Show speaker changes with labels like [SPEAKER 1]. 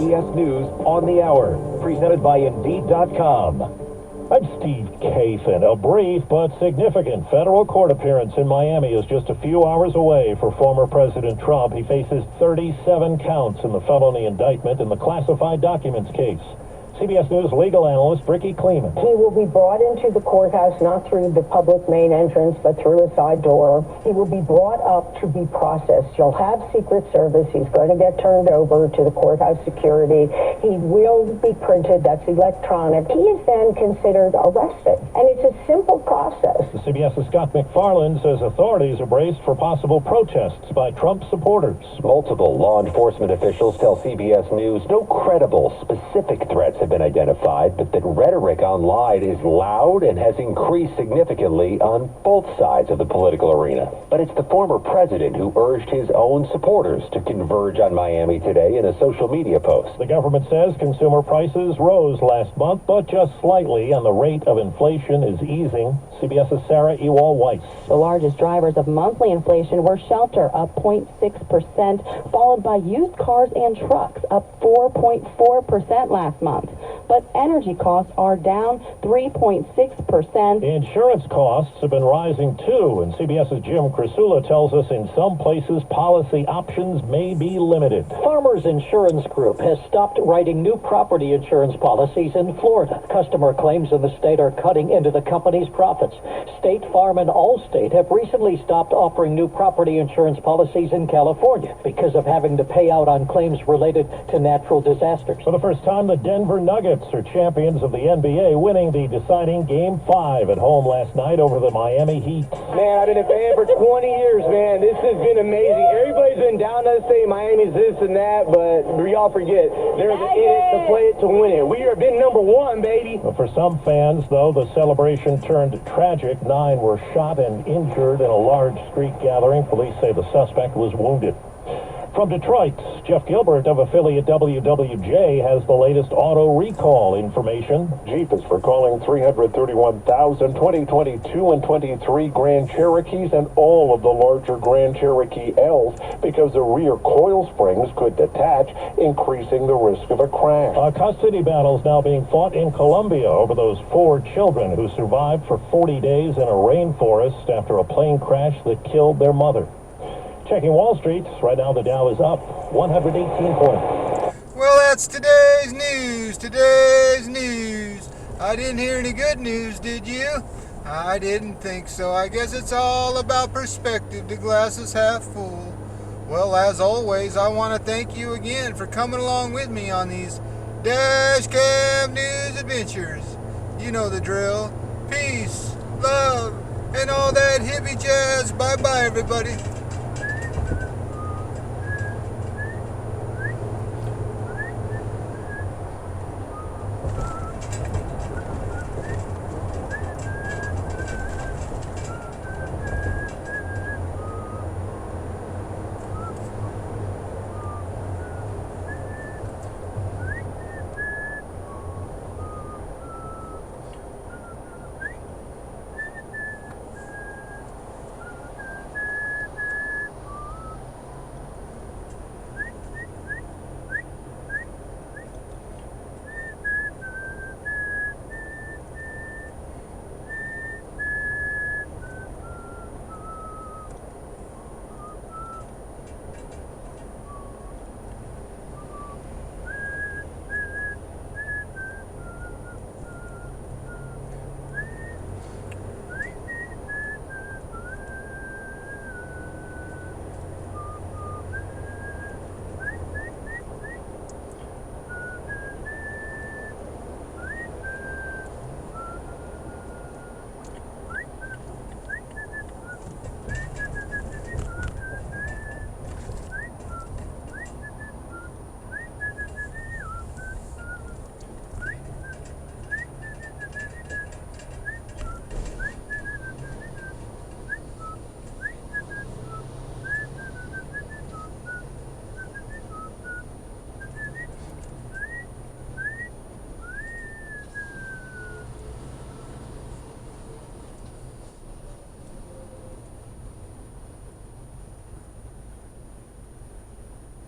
[SPEAKER 1] CBS News on the Hour, presented by Indeed.com. I'm Steve Kathan. A brief but significant federal court appearance in Miami is just a few hours away for former President Trump. He faces 37 counts in the felony indictment in the classified documents case. CBS News legal analyst Bricky Kleeman.
[SPEAKER 2] He will be brought into the courthouse not through the public main entrance, but through a side door. He will be brought up to be processed. You'll have Secret Service. He's going to get turned over to the courthouse security. He will be printed. That's electronic. He is then considered arrested. And it's a simple process.
[SPEAKER 1] The CBS's Scott McFarland says authorities are braced for possible protests by Trump supporters.
[SPEAKER 3] Multiple law enforcement officials tell CBS News no credible, specific threats have been identified, but that rhetoric online is loud and has increased significantly on both sides of the political arena. But it's the former president who urged his own supporters to converge on Miami today in a social media post.
[SPEAKER 1] The government says consumer prices rose last month, but just slightly, and the rate of inflation is easing. CBS's Sarah Ewald-Weiss.
[SPEAKER 4] The largest drivers of monthly inflation were shelter, up 0.6%, followed by used cars and trucks, up 4.4% last month. But energy costs are down 3.6%.
[SPEAKER 1] Insurance costs have been rising too, and CBS's Jim Krasula tells us in some places policy options may be limited.
[SPEAKER 5] Farmers Insurance Group has stopped writing new property insurance policies in Florida. Customer claims in the state are cutting into the company's profits. State Farm and Allstate have recently stopped offering new property insurance policies in California because of having to pay out on claims related to natural disasters.
[SPEAKER 1] For the first time, the Denver Nuggets are champions of the NBA, winning the deciding Game 5 at home last night over the Miami Heat.
[SPEAKER 6] Man, I've been a fan for 20 years, man. This has been amazing. Everybody's been down to say Miami's this and that, but y'all forget, they're in it to play it to win it. We have been number one, baby.
[SPEAKER 1] For some fans, though, the celebration turned tragic. 9 were shot and injured in a large street gathering. Police say the suspect was wounded. From Detroit, Jeff Gilbert of affiliate WWJ has the latest auto recall information.
[SPEAKER 7] Jeep is recalling 331,000 2022 and 23 Grand Cherokees and all of the larger Grand Cherokee L's because the rear coil springs could detach, increasing the risk of a crash.
[SPEAKER 1] A custody battle is now being fought in Colombia over those 4 children who survived for 40 days in a rainforest after a plane crash that killed their mother. Checking Wall Street, right now the Dow is up 118 points.
[SPEAKER 8] Well, that's today's news. I didn't hear any good news, did you? I didn't think so. I guess it's all about perspective. The glass is half full. Well, as always, I want to thank you again for coming along with me on these Dash Cam News adventures. You know the drill. Peace, love, and all that hippie jazz. Bye-bye, everybody.